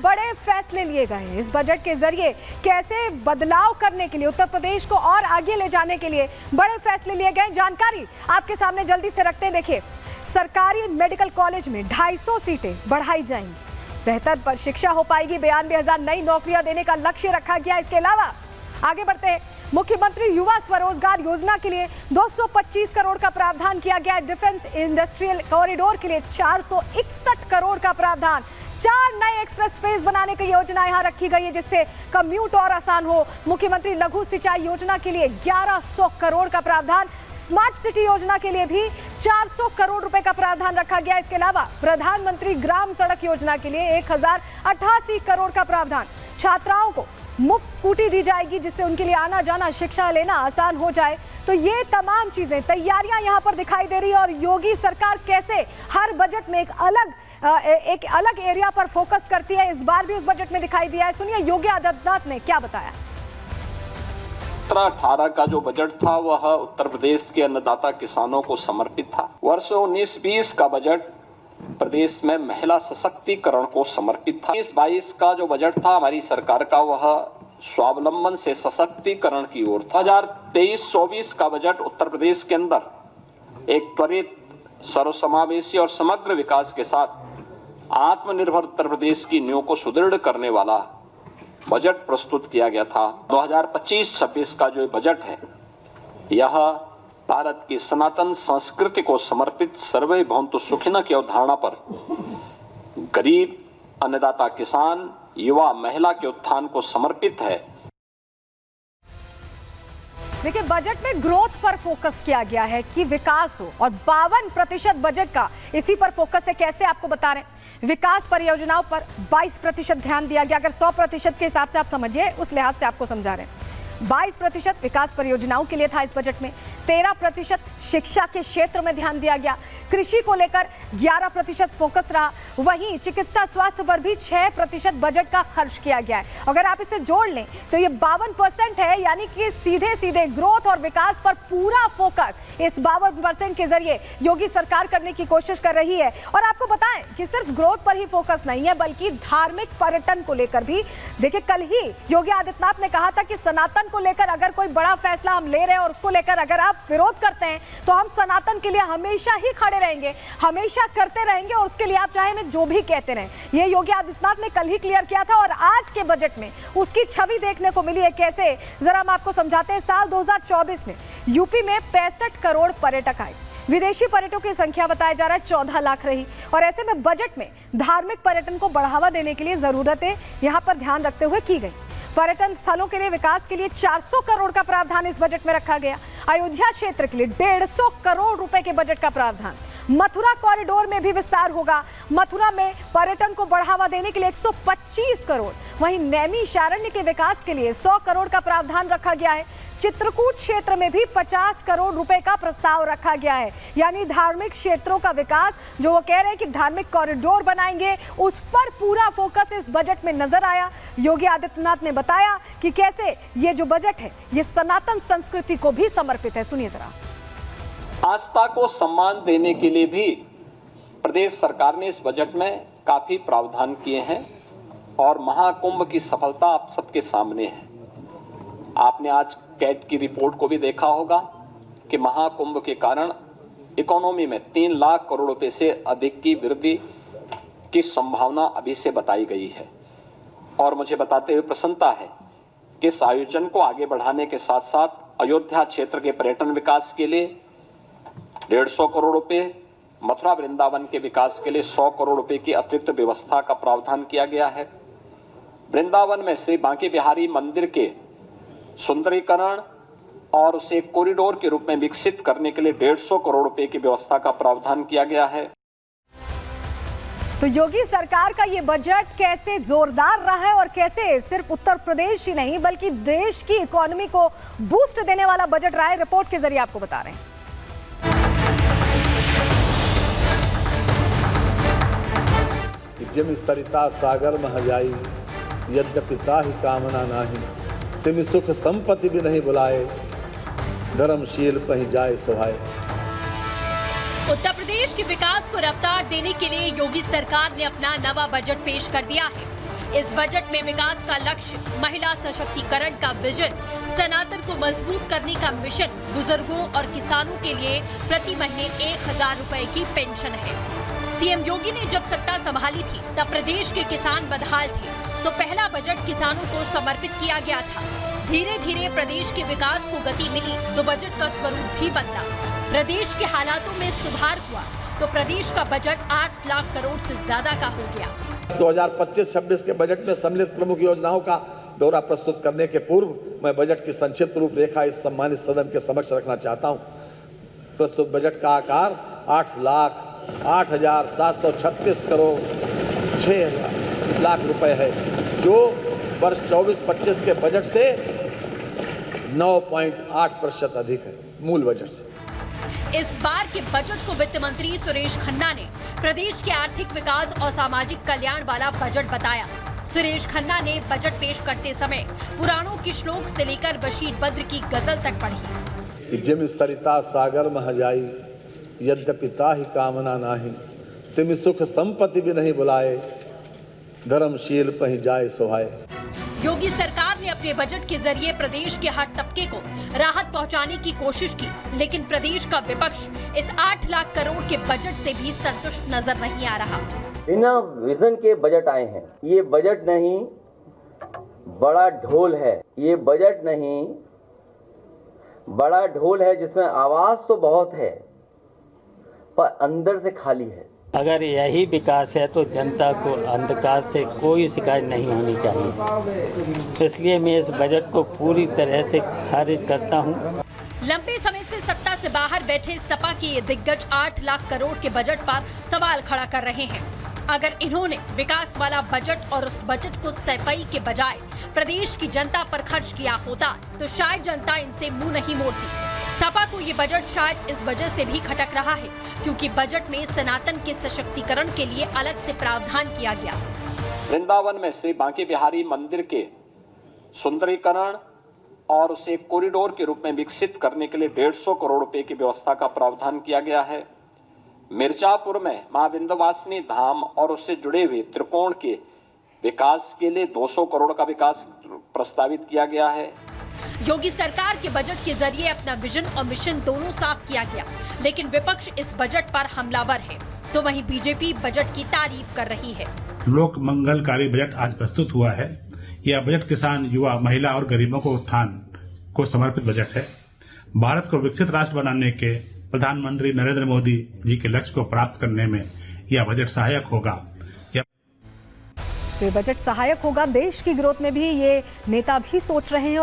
बड़े फैसले लिए गए हैं। इस बजट के जरिए कैसे बदलाव करने के लिए, उत्तर प्रदेश को और आगे ले जाने के लिए बड़े फैसले लिए गए। जानकारी आपके सामने जल्दी से रखते हैं। देखिए, सरकारी मेडिकल कॉलेज में 250 सीटें बढ़ाई जाएंगी, बेहतर पर शिक्षा हो पाएगी, 92,000 नई नौकरियां देने का लक्ष्य रखा गया। इसके अलावा आगे बढ़ते हैं, मुख्यमंत्री युवा स्वरोजगार योजना के लिए 225 करोड़ का प्रावधान किया गया। डिफेंस इंडस्ट्रियल कॉरिडोर के लिए 461 करोड़ का प्रावधान। 4 नए एक्सप्रेस फेज बनाने की योजना यहां रखी गई है, जिससे कम्यूट और आसान हो। मुख्यमंत्री लघु सिंचाई योजना के लिए 1100 करोड़ का प्रावधान। स्मार्ट सिटी योजना के लिए भी 400 करोड़ रुपए का प्रावधान रखा गया। इसके अलावा प्रधानमंत्री ग्राम सड़क योजना के लिए 1088 करोड़ का प्रावधान। छात्राओं को मुफ्त स्कूटी दी जाएगी, जिससे उनके लिए आना जाना, शिक्षा लेना आसान हो जाए। तो ये तमाम चीजें, तैयारियां यहां पर दिखाई दे रही है। और योगी सरकार कैसे हर बजट में एक अलग एरिया पर फोकस करती है, इस बार भी उस बजट में दिखाई दिया है। सुनिए योगी आदित्यनाथ ने क्या बताया। 17-18 का जो बजट था वह उत्तर प्रदेश के अन्नदाता किसानों को समर्पित था। वर्ष 19-20 का बजट प्रदेश में महिला सशक्तिकरण को समर्पित था। 20-22 का जो बजट था हमारी सरकार का, वह स्वावलंबन से सशक्तिकरण की ओर था। 2023-24 का बजट उत्तर प्रदेश के अंदर एक त्वरित, सर्वसमावेशी और समग्र विकास के साथ आत्मनिर्भर उत्तर प्रदेश की नींव को सुदृढ़ करने वाला बजट प्रस्तुत किया गया था। 2025-26 का जो बजट है, यह भारत की सनातन संस्कृति को समर्पित सर्वे भवन्तु सुखिनः की अवधारणा पर गरीब, अन्नदाता किसान, युवा, महिला के उत्थान को समर्पित है। देखिए, बजट में ग्रोथ पर फोकस किया गया है कि विकास हो, और 52% बजट का इसी पर फोकस है। कैसे, आपको बता रहे हैं। विकास परियोजनाओं पर 22% ध्यान दिया गया। अगर 100% के हिसाब से आप समझिए, उस लिहाज से आपको समझा रहे हैं। 22% विकास परियोजनाओं के लिए था इस बजट में। 13% शिक्षा के क्षेत्र में ध्यान दिया गया। कृषि को लेकर 11% फोकस रहा। वहीं चिकित्सा स्वास्थ्य पर भी 6% बजट का खर्च किया गया है। अगर आप इसे जोड़ लें तो ये 52% है, यानी कि सीधे सीधे ग्रोथ और विकास पर पूरा फोकस इस 52% के जरिए योगी सरकार करने की कोशिश कर रही है। और आपको बताएं कि सिर्फ ग्रोथ पर ही फोकस नहीं है, बल्कि धार्मिक पर्यटन को लेकर भी। देखिए, कल ही योगी आदित्यनाथ ने कहा था कि सनातन को लेकर अगर कोई बड़ा फैसला हम ले रहे हैं और उसको लेकर अगर आप विरोध करते हैं, तो हम सनातन के लिए हमेशा ही खड़े रहेंगे, हमेशा करते रहेंगे, और उसके लिए आप चाहे हमें जो भी कहते रहें। ये योगी आदित्यनाथ ने कल ही क्लियर किया था, और आज के बजट में उसकी छवि देखने को मिली है। कैसे, जरा हम आपको समझाते हैं। साल 2024 में यूपी में 65 करोड़ पर्यटक आए। विदेशी पर्यटकों की संख्या बताया जा रहा है 14 लाख रही। और ऐसे में बजट में धार्मिक पर्यटन को बढ़ावा देने के लिए जरूरतें यहां पर ध्यान रखते हुए की गई। पर्यटन स्थलों के लिए विकास के लिए 400 करोड़ का प्रावधान इस बजट में रखा गया। अयोध्या क्षेत्र के लिए 150 करोड़ रुपए के बजट का प्रावधान। मथुरा कॉरिडोर में भी विस्तार होगा। मथुरा में पर्यटन को बढ़ावा देने के लिए 125 करोड़। वहीं नैमिषारण्य के विकास के लिए 100 करोड़ का प्रावधान रखा गया है। चित्रकूट क्षेत्र में भी 50 करोड़ रुपए का प्रस्ताव रखा गया है। यानी धार्मिक क्षेत्रों का विकास, जो वो कह रहे हैं कि धार्मिक कॉरिडोर बनाएंगे, उस पर पूरा फोकस इस बजट में नजर आया। योगी आदित्यनाथ ने बताया कि कैसे ये जो बजट है, ये सनातन संस्कृति को भी समर्पित है। सुनिए जरा। आस्था को सम्मान देने के लिए भी प्रदेश सरकार ने इस बजट में काफी प्रावधान किए हैं, और महाकुंभ की सफलता आप सबके सामने है। आपने आज कैट की रिपोर्ट को भी देखा होगा कि महाकुंभ के कारण इकोनॉमी में 3 लाख करोड़ रुपए से अधिक की वृद्धि की संभावना अभी से बताई गई है। और मुझे बताते हुए प्रसन्नता है कि इस आयोजन को आगे बढ़ाने के साथ साथ अयोध्या क्षेत्र के पर्यटन विकास के लिए 150 करोड़ रुपए, मथुरा वृंदावन के विकास के लिए 100 करोड़ रुपए की अतिरिक्त व्यवस्था का प्रावधान किया गया है। वृंदावन में श्री बांके बिहारी मंदिर के सुंदरीकरण और उसे कॉरिडोर के रूप में विकसित करने के लिए 150 करोड़ रुपए की व्यवस्था का प्रावधान किया गया है। तो योगी सरकार का ये बजट कैसे जोरदार रहा है, और कैसे सिर्फ उत्तर प्रदेश ही नहीं बल्कि देश की इकोनॉमी को बूस्ट देने वाला बजट रहा है, रिपोर्ट के जरिए आपको बता रहे हैं। जिम सरिता सागर मह जाई, यद्यपि ताहि कामना नाही, तिम सुख संपत्ति भी नहीं बुलाए, धर्मशील पहि जाए सुहाए। उत्तर प्रदेश के विकास को रफ्तार देने के लिए योगी सरकार ने अपना नवा बजट पेश कर दिया है। इस बजट में विकास का लक्ष्य, महिला सशक्तिकरण का विजन, सनातन को मजबूत करने का मिशन, बुजुर्गों और किसानों के लिए प्रति महीने 1000 रुपए की पेंशन है। सीएम योगी ने जब सत्ता संभाली थी तब प्रदेश के किसान बदहाल थे, तो पहला बजट किसानों को समर्पित किया गया था। धीरे धीरे प्रदेश के विकास को गति मिली तो बजट का स्वरूप भी बदला, प्रदेश के हालातों में सुधार हुआ तो प्रदेश का बजट 8 लाख करोड़ से ज्यादा का हो गया। 2025-26 के बजट में सम्मिलित प्रमुख योजनाओं का ब्यौरा प्रस्तुत करने के पूर्व मैं बजट की संक्षिप्त रूपरेखा इस सम्मानित सदन के समक्ष रखना चाहता हूं। प्रस्तुत बजट का आकार 8,08,736 करोड़ 6 लाख रुपए है, जो वर्ष 24-25 के बजट से 9.8% अधिक है मूल बजट से। इस बार के बजट को वित्त मंत्री सुरेश खन्ना ने प्रदेश के आर्थिक विकास और सामाजिक कल्याण वाला बजट बताया। सुरेश खन्ना ने बजट पेश करते समय पुराणों के श्लोक से लेकर बशीर बद्र की गजल तक पढ़ी। जिम सरिता सागर मह जाई, यद्यपि ताहि कामना नाही, तिमि सुख संपत्ति भी नहीं बुलाए, धर्मशील पहि जाए सोहाय। योगी सरकार ने अपने बजट के जरिए प्रदेश के हर तबके को राहत पहुंचाने की कोशिश की, लेकिन प्रदेश का विपक्ष इस 8 लाख करोड़ के बजट से भी संतुष्ट नजर नहीं आ रहा। बिना विजन के बजट आए हैं। ये बजट नहीं बड़ा ढोल है, ये बजट नहीं बड़ा ढोल है जिसमें आवाज तो बहुत है पर अंदर से खाली है। अगर यही विकास है तो जनता को अंधकार से कोई शिकायत नहीं होनी चाहिए, इसलिए मैं इस बजट को पूरी तरह से खारिज करता हूं। लंबे समय से सत्ता से बाहर बैठे सपा के ये दिग्गज 8 लाख करोड़ के बजट पर सवाल खड़ा कर रहे हैं। अगर इन्होंने विकास वाला बजट और उस बजट को सफाई के बजाय प्रदेश की जनता पर खर्च किया होता तो शायद जनता इनसे मुंह नहीं मोड़ती। सपा को ये बजट शायद इस वजह से भी खटक रहा है क्योंकि बजट में सनातन के सशक्तिकरण के लिए अलग से प्रावधान किया गया। वृंदावन में श्री बांके बिहारी मंदिर के सुंदरीकरण और उसे कॉरिडोर के रूप में विकसित करने के लिए 150 करोड़ रुपए की व्यवस्था का प्रावधान किया गया है। मिर्जापुर में मां विंध्यवासिनी धाम और उससे जुड़े हुए त्रिकोण के विकास के लिए 200 करोड़ का विकास प्रस्तावित किया गया है। योगी सरकार के बजट के जरिए अपना विजन और मिशन दोनों साफ किया गया, लेकिन विपक्ष इस बजट पर हमलावर है, तो वहीं बीजेपी बजट की तारीफ कर रही है। लोक मंगलकारी बजट आज प्रस्तुत हुआ है। यह बजट किसान, युवा, महिला और गरीबों को उत्थान को समर्पित बजट है। भारत को विकसित राष्ट्र बनाने के प्रधानमंत्री नरेंद्र मोदी जी के लक्ष्य को प्राप्त करने में यह बजट सहायक होगा। तो ये बजट सहायक होगा, देश की ग्रोथ में भी ये नेता भी सोच रहे हैं और